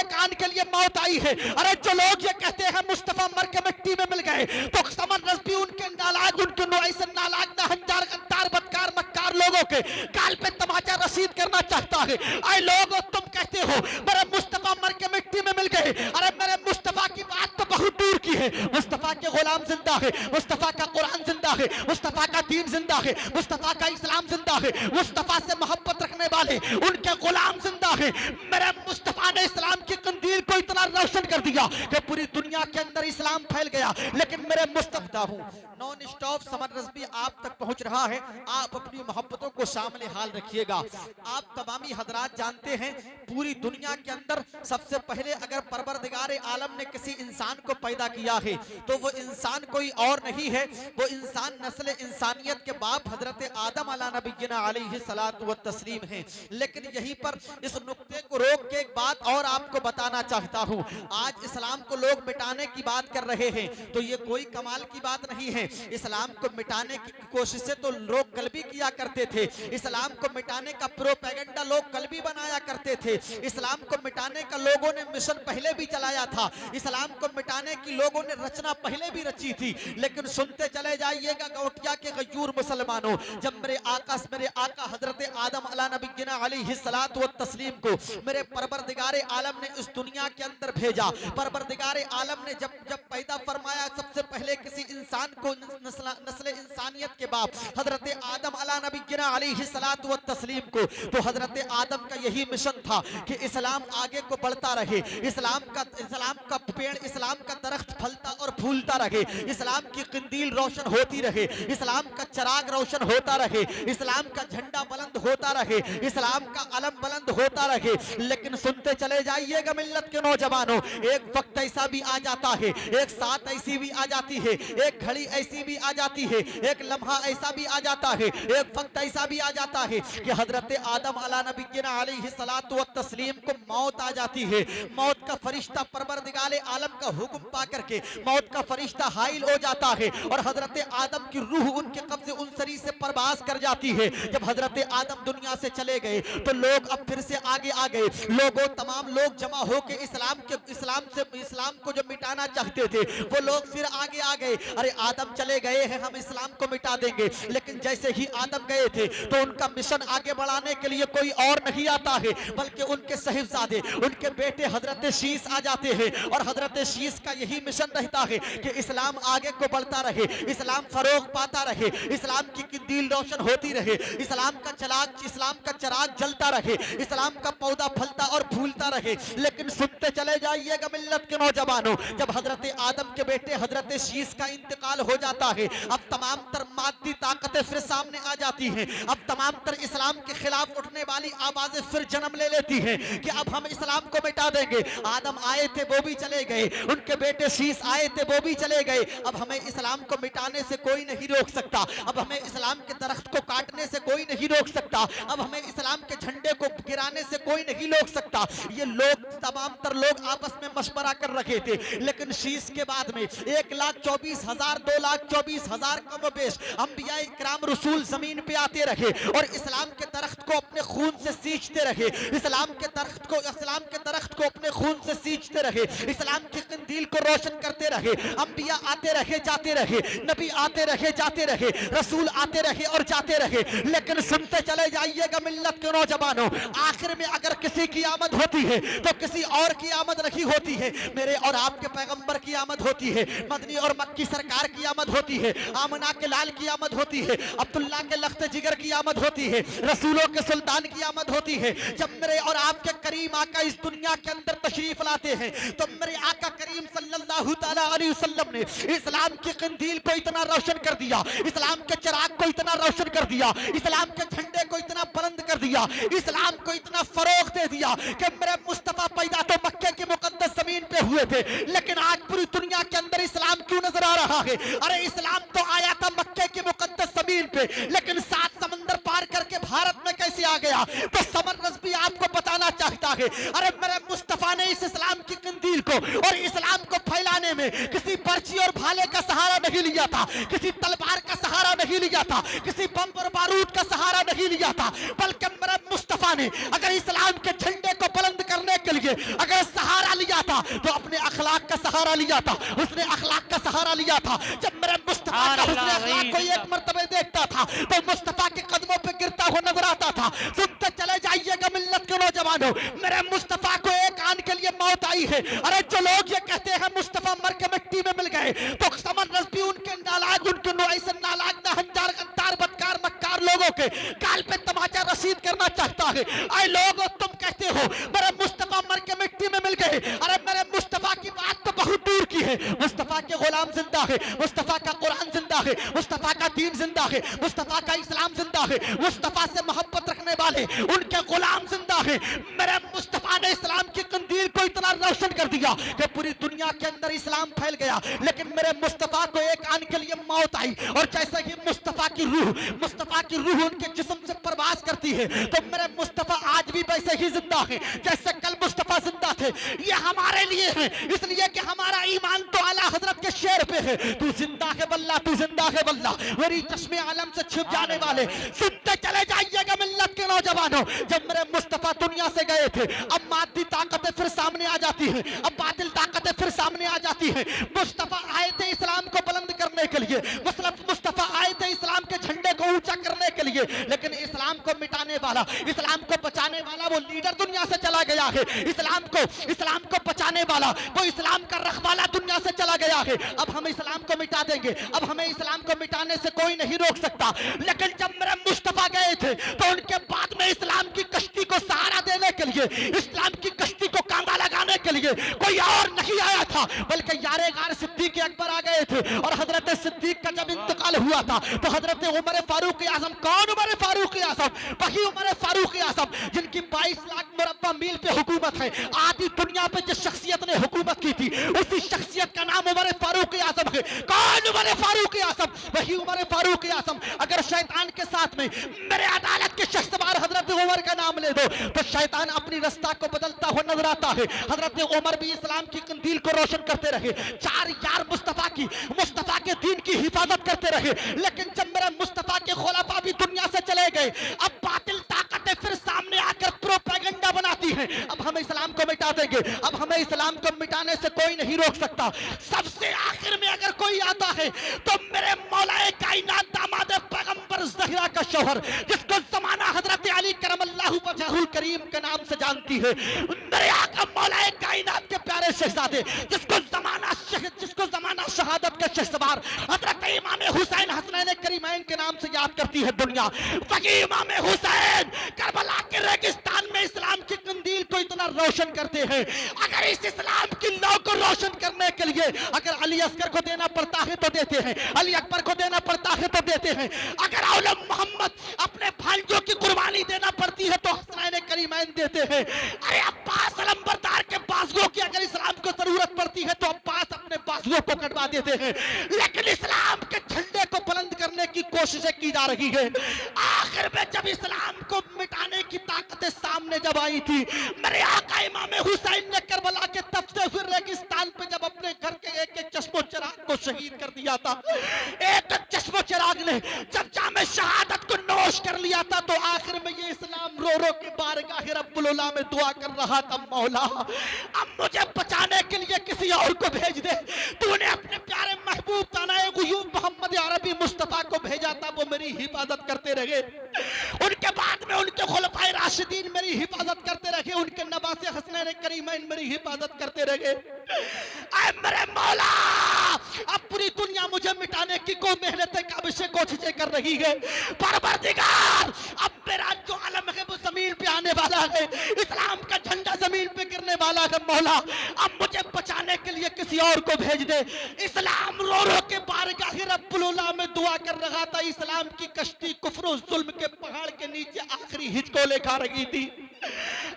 कान के लिए मौत आई है। अरे जो लोग ये कहते हैं मुस्तफा मर के मिट्टी में मिल गए, तो समर रज़वी उनके नालायक, उनके ऐसे नालायक नाहंजार गद्दार बदकार मक्कार लोगों के गाल पे तमाचा रसीद करना चाहता है। आए लोग तुम कहते हो मेरे मुस्तफा मर के मिट्टी में मिल गए, अरे मेरे मुस्तफा की बात तो बहुत दूर की है। मुस्तफा के गुलाम जिंदा है, मुस्तफा का कुरान जिंदा है, मुस्तफा का दीन जिंदा है, मुस्तफा का इस्लाम जिंदा है, मुस्तफा से मोहब्बत रखने वाले उनके गुलाम जिंदा है। मेरे मुस्तफा ने इस्लाम की कंदील को इतना रोशन कर दिया कि पूरी दुनिया के अंदर इस्लाम फैल गया। लेकिन मेरे मुस्तफा हूं, नॉन स्टॉप समर रज़वी आप तक पहुंच रहा है। आप अपनी मोहब्बतों को सामने हाल रखिएगा। आप तमामी हजरात जानते हैं पूरी दुनिया के अंदर सबसे पहले अगर परवरदिगार आलम ने किसी इंसान को पैदा किया है तो वो इंसान कोई और नहीं है, वो इंसान नस्ल इंसानियत के बाप हजरत आदम अला नबीना अलैहि सलातु व तस्लीम है। लेकिन यहीं पर इस नुक्ते को रोक के एक बात और आपको बताना चाहता हूं। आज इस्लाम को लोग मिटाने की बात कर रहे हैं तो ये कोई कमाल की बात नहीं है। इस्लाम को मिटाने की कोशिशें तो लोग कल भी किया करते थे। इस्लाम को मिटाने का प्रोपेगेंडा लोग कल भी बनाया करते थे। इस्लाम को मिटाने का लोगों ने मिशन पहले भी चलाया था। इस्लाम को मिटाने की लोगों ने रचना पहले भी रची थी। लेकिन सुनते चले जाइएगा गौटिया के गयूर मुसलमानों, जब मेरे आका हजरत आदम अला नबीना अलैहि सलातु व तस्लीम को मेरे परवरदिगार आलम ने इस दुनिया के अंदर भेजा, परवरदिगार आलम ने जब पैदा फरमाया सबसे पहले किसी इंसान को नस्ल इंसानियत के बाप हजरत आदम अला नबीना अलैहि सलातु व तस्लीम को, तो हजरत आदम का यही मिशन था कि इस्लाम आगे को बढ़ता रहे, इस्लाम का पेड़, इस्लाम का दरख्त फलता और फूलता रहे, इस्लाम की कंदील रोशन होती रहे, इस्लाम का चराग रोशन होता रहे, इस्लाम का झंडा बुलंद होता रहे, इस्लाम का अलम बुलंद होता रहे। लेकिन सुनते चले जाइएगा मिल्लत के नौजवानों, एक वक्त ऐसा भी आ जाता है, एक साथ ऐसी भी आ जाती है, एक घड़ी ऐसी भी आ जाती है, एक लम्हा ऐसा भी आ जाता है, एक वक्त ऐसा भी आ जाता है कि हजरत आदम अला नबीना अलैहि सलातु व तस्लीम को मौत आ जाती है। मौत का फरिश्ता परवरदिगार आलम का हुक्म पा करके मौत का फरिश्ता हाइल हो जाता है और हजरत आदम की रूह उनके कब्जे उनसरी से परवास कर जाती है। जब हजरत आदम दुनिया से चले गए तो लोग अब फिर से आगे आ गए। लोगों तमाम लोग जमा होकर इस्लाम को जो मिटाना चाहते थे वो लोग फिर आगे आ गए। अरे आदम चले गए हैं, हम इस्लाम को मिटा देंगे। लेकिन जैसे ही आदम गए थे तो उनका मिशन आगे बढ़ाने के लिए कोई और नहीं आता है बल्कि उनके साहिबजादे, उनके बेटे हजरत शीस आ जाते हैं। और हजरत शीस का यही मिशन रहता है कि इस्लाम आगे को बढ़ता रहे, इस्लाम फरोग पाता रहे, इस्लाम की कंदील रोशन होती रहे, इस्लाम का चराग जलता रहे, इस्लाम का पौधा फलता और फूलता रहे। लेकिन सुनते चले जाइएगा मिल्लत के नौजवानों, जब हजरत आदम के बेटे हजरत शीस का इंतकाल हो जाता है अब तमाम तर मादी ताकतें फिर सामने आ जाती हैं। अब तमाम तर इस्लाम के खिलाफ उठने वाली आवाजें फिर जन्म ले लेती हैं कि अब हम इस्लाम को मिटा देंगे। आदम आए थे वो भी चले गए, उनके बेटे शीस आए थे वो भी चले गए, अब हमें इस्लाम को मिटाने से कोई नहीं रोक सकता, अब हमें इस्लाम के दरख्त को काटने से कोई नहीं रोक सकता, अब हमें इस्लाम के झंडे को गिराने से कोई नहीं रोक सकता। ये लोग तमाम तर लोग आपस में मशवरा कर रखे थे। लेकिन शीस के बाद में 1,24,000 2,24,000 कम बेश अंबिया इकराम रसूल जमीन पे आते रहे और इस्लाम के दरख्त को अपने खून से सींचते रहे, इस्लाम के दरख्त को अपने खून से सींचते रहे, इस्लाम की कंदील को रोशन करते रहे। अंबिया आते रहे जाते रहे, नबी आते रहे जाते रहे, रसूल आते रहे और जाते रहे। लेकिन सुनते चले जाइएगा मिल्लत के नौजवानों, आखिर में अगर किसी की आमद होती है तो किसी और की आमद नहीं होती है। मेरे और आपके पैगंबर की आमद होती है, मदनी और मक्की सरकार की आमद होती है, आमना के लाल की आमद होती है, अब्दुल्ला के लख्त जिगर की आमद होती है, रसूलों के सुल्तान की आमद होती है। जब मेरे और आपके करीम आका इस दुनिया के अंदर तशरीफ लाते हैं तो मेरे आका करीम सल्लल्लाहु तआला अलैहि वसल्लम ने इस्लाम की कंदील को इतना रोशन कर दिया, इस्लाम के चिराग को इतना रोशन कर दिया, इस्लाम के झंडे को इतना बुलंद कर दिया, इस्लाम को इतना फरोग दे दिया कि मेरे मुस्तफा पैदा तो मक्के की मुकद्दस जमीन पे हुए थे, लेकिन आज पूरी दुनिया के अंदर इस्लाम क्यों नजर आ रहा है? अरे इस्लाम तो आया था मक्के की मुकद्दस जमीन पे, लेकिन 7 समंदर पार करके भारत में कैसे आ गया? तो समर रज़वी आपको बताना चाहता है, अरे मेरे मुस्तफा ने इस इस्लाम की कंदील को और इस्लाम को फैलाने में किसी पर्ची और भाले का सहारा नहीं लिया था, किसी तलवार का सहारा नहीं लिया था, किसी बम और बारूद का सहारा नहीं लिया था, बल्कि मेरे मुस्तफा ने अगर इस्लाम के झंडे को बुलंद करने के लिए अगर सहारा लिया था तो अपने अखलाक का सहारा लिया था, उसने अखलाक का सहारा लिया था। जब मेरे मुस्तफा का हुस्न अखलाक को एक मर्तबे देखता था तो मुस्तफा के कदमों पे गिरता हुआ नजर आता था। सुनते चले जाइएगा मिल्लत के नौजवानों, मेरे मुस्तफा को एक आन के लिए मौत आई है। अरे जो लोग ये कहते हैं मुस्तफा मर के मिट्टी में मिल गए, तो समंदर भी उनके नालायक, उनके ऐसे नालायक नाहंजार गद्दार बदकार मक्कार लोगों के गाल पे तमाचा रसीद करना चाहता है। आए लोगों, तुम कहते हो मेरे मुस्तफा मर के मिट्टी में मिल गए। अरे मेरे मुस्तफा की बात तो बहुत दूर की है। मुस्तफा के गुलाम जिंदा है, मुस्तफा का कुरान जिंदा है, मुस्तफा का दीन जिंदा है, मुस्तफा का इस्लाम जिंदा है, मुस्तफा से मोहब्बत रखने वाले उनके गुलाम जिंदा है। मेरे मुस्तफा ने इस्लाम की कंदील को इतना रोशन कर दिया कि पूरी दुनिया के अंदर इस्लाम फैल गया। लेकिन मेरे मुस्तफा को एक आन के लिए मौत आई, और जैसे ही मुस्तफा की रूह उनके जिस्म से प्रवास करती है तो मेरे मुस्तफा आज भी वैसे ही जिंदा है जैसे कल मुस्तफा जिंदा थे। ये हमारे लिए है, इसलिए कि हमारा ईमान तो आला हजरत के शेर पे है। तू जिंदा है वल्लाह, तू जिंदा है वल्लाह, मेरी चश्मे आलम से छिप जाने वाले। सुनते चले जाइएगा मिल्लत के नौजवानों, जब मेरे मुस्तफा दुनिया से गए थे अब मादी ताकतें फिर सामने आ जाती है, अब बातिल ताकतें फिर सामने आ जाती है। मुस्तफा आए थे इस्लाम को बुलंद करने के लिए, मुस्तफा आए थे इस्लाम के झंडे को ऊंचा करने के लिए, लेकिन इस्लाम को मिटाने वाला, इस्लाम को बचाने वाला वो लीडर दुनिया से चला गया है। इस्लाम को बचाने वाला वो इस्लाम का रखवाला दुनिया से चला गया है। अब हम इस्लाम को मिटा देंगे, अब हमें इस्लाम को मिटाने से कोई नहीं रोक सकता। लेकिन जब मेरे मुस्तफा गए थे तो उनके बाद में इस्लाम की कश्ती को सहारा देने के लिए, इस्लाम की कश्ती को कांधा लगाने के लिए कोई और नहीं आया था, बल्कि यारे गार सिद्दीक अकबर आ गए थे। और हजरत सिद्दीक का जब इंतकाल हुआ था तो हजरत उमर फारूक आजम, कौन उमर फारूक आजम? वही उमर फारूक आजम जिनकी 22 लाख मुरब्बा मील पे हुकूमत है। आधी दुनिया पे जिस शख्सियत ने हुकूमत की थी उसी शख्सियत का नाम उमर फारूक आजम है। कौन उमर फारूक आजम? वही उमर फारूक आजम। अगर शैतान के साथ में मेरे अदालत के शख्सवार हजरत उमर का नाम ले दो तो शैतान अपनी रास्ता को बदलता हुआ नजर आता है। हजरत उमर भी इस्लाम की कंदील को रोशन करते रहे, चार यार मुस्तफा के दीन की हिफाजत करते रहे। लेकिन जब मेरे मुस्तफा के खुलाफा भी दुनिया से चले गए, अब बातिल ताकतें फिर सामने आकर प्रोपेगेंडा बनाती हैं। अब हम इस्लाम को मिटा देंगे, अब हमें इस्लाम को मिटाने से कोई नहीं रोक सकता। सबसे आखिर में अगर कोई आता है तो मेरे मौलाए कायनात दामाद पैगंबर ज़हरा का शौहर, जिसको जमाना हजरत अली करमल्लाहु वजहुल करीम के नाम से जानती है, मेरे आका मौलाए कायनात के प्यारे शहजादे, जिसको जमाना शहादत के शहसवार हजरत इमाम हुसैन हसनैन करीमैन के नाम से याद करती है दुनिया, वही इमाम हुसैन करबला के रेगिस्तान में इस्लाम की कंदील को इतना रोशन करते हैं। अगर इस इस्लाम की लौ को रोशन करने के लिए अगर अली असगर को देना पड़ता है तो देते हैं, अली अकबर को देना पड़ता है तो देते हैं, अगर औलम मोहम्मद अपने भांजों की कुर्बानी देना पड़ती है तो हसनैन करीमैन देते हैं। अरे अब्बास अलंबरदार के बाजुओं की अगर इस्लाम को जरूरत पड़ती है तो अब्बास अपने बाजुओं को कटवा देते हैं। लेकिन इस्लाम के झंडे को बुलंद करने की कोशिशें की जा रही है। आखिर में जब इस्लाम को मिटाने की ताकतें सामने जब आई थी, मेरे आका इमाम हुसैन ने करबला के तपते हुए रेगिस्तान पे जब अपने घर के एक एक चश्मो चिराग को शहीद कर दिया था, एक एक चश्मो चिराग ने जब जामे शहादत को नोश कर लिया था, तो आखिर में ये इस्लाम रो रो के बारगाह रब्बुल उला में दुआ कर रहा था, मौला अब मुझे बचाने के लिए किसी और को भेज दे। तूने अपने प्यारे महबूब तानाए गुयूब मोहम्मद अरबी मुस्तफा को भेजा था, वो मेरी हिफाजत करते रहे। उनके बाद में उनके खुलफाए राशिदीन मेरी हिफाजत करते रहे, उनके नवासे हसनैन करीमैन मेरी हिफाजत करते रहे। ऐ मेरे मौला, अब पूरी दुनिया मुझे मिटाने की को मेहनत काबिशें कोशिशें कर रही है। परवरदिगार, अब मेरा जो आलम है वो जमीन पे आने वाला है, इस्लाम का झंडा जमीन पे गिरने वाला है। मौला अब मुझे बचाने के लिए किसी और को भेज दे। इस्लाम रो रो के बारगाह रब्बुल उला में दुआ कर रहा था। इस्लाम की कश्ती कुफ्र और जुल्म के पहाड़ के नीचे आखिरी हिचकोले खा रही थी।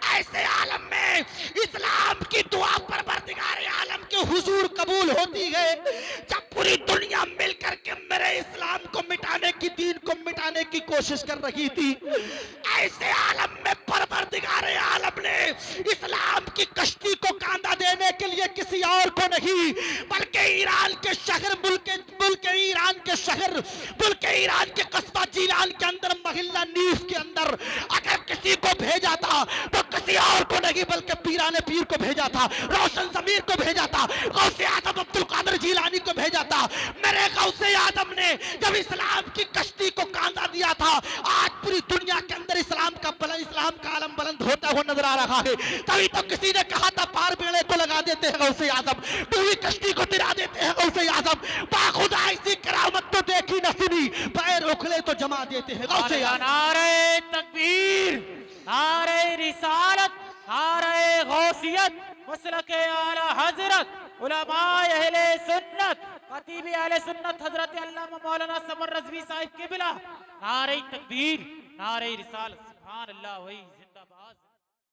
ऐसे आलम में इस्लाम की दुआ परवरदिगार आलम के हुजूर कबूल होती है, जब पूरी दुनिया मिलकर के मेरे इस्लाम को मिटाने की, दीन को मिटाने की कोशिश कर रही थी। ऐसे आलम में परवरदिगार आलम ने इस्लाम की कश्ती को कांधा देने के लिए किसी और को नहीं, बल्कि ईरान के शहर, मुल्क ईरान के शहर, मुल्क ईरान के कस्बा जीलान के अंदर, महिला नीफ के अंदर अगर किसी को भेजा था तो किसी और को नहीं बल्कि पीराने पीर को भेजा था, रोशन ज़मीर को भेजा था, गौसे आजम अब्दुल कादिर जिलानी को भेजा था। मेरे गौसे आजम ने जब इस्लाम की कश्ती को कांधा दिया था, आज पूरी दुनिया के अंदर इस्लाम का आलम बुलंद होता हुआ नजर आ रहा है। तभी तो किसी ने कहा था पार बेड़े को लगा देते हैं गौसे आजम, पूरी कश्ती को तिरा देते हैं गौसे आजम। बाखुदा ऐसी करामत तो देखी न सुनी, पैर उखले तो जमा देते हैं गौसे आजम। नारे तकबीर, नारे रिसालत, नारे गौसियत, मसलके आला हजरत, उलमाए अहले सुन्नत, खतीब अहले सुन्नत हजरत अल्लामा मौलाना समर रज़वी साहिब क़िबला। नारे तकबीर, नारे रिसालत, सुभान अल्लाह। वही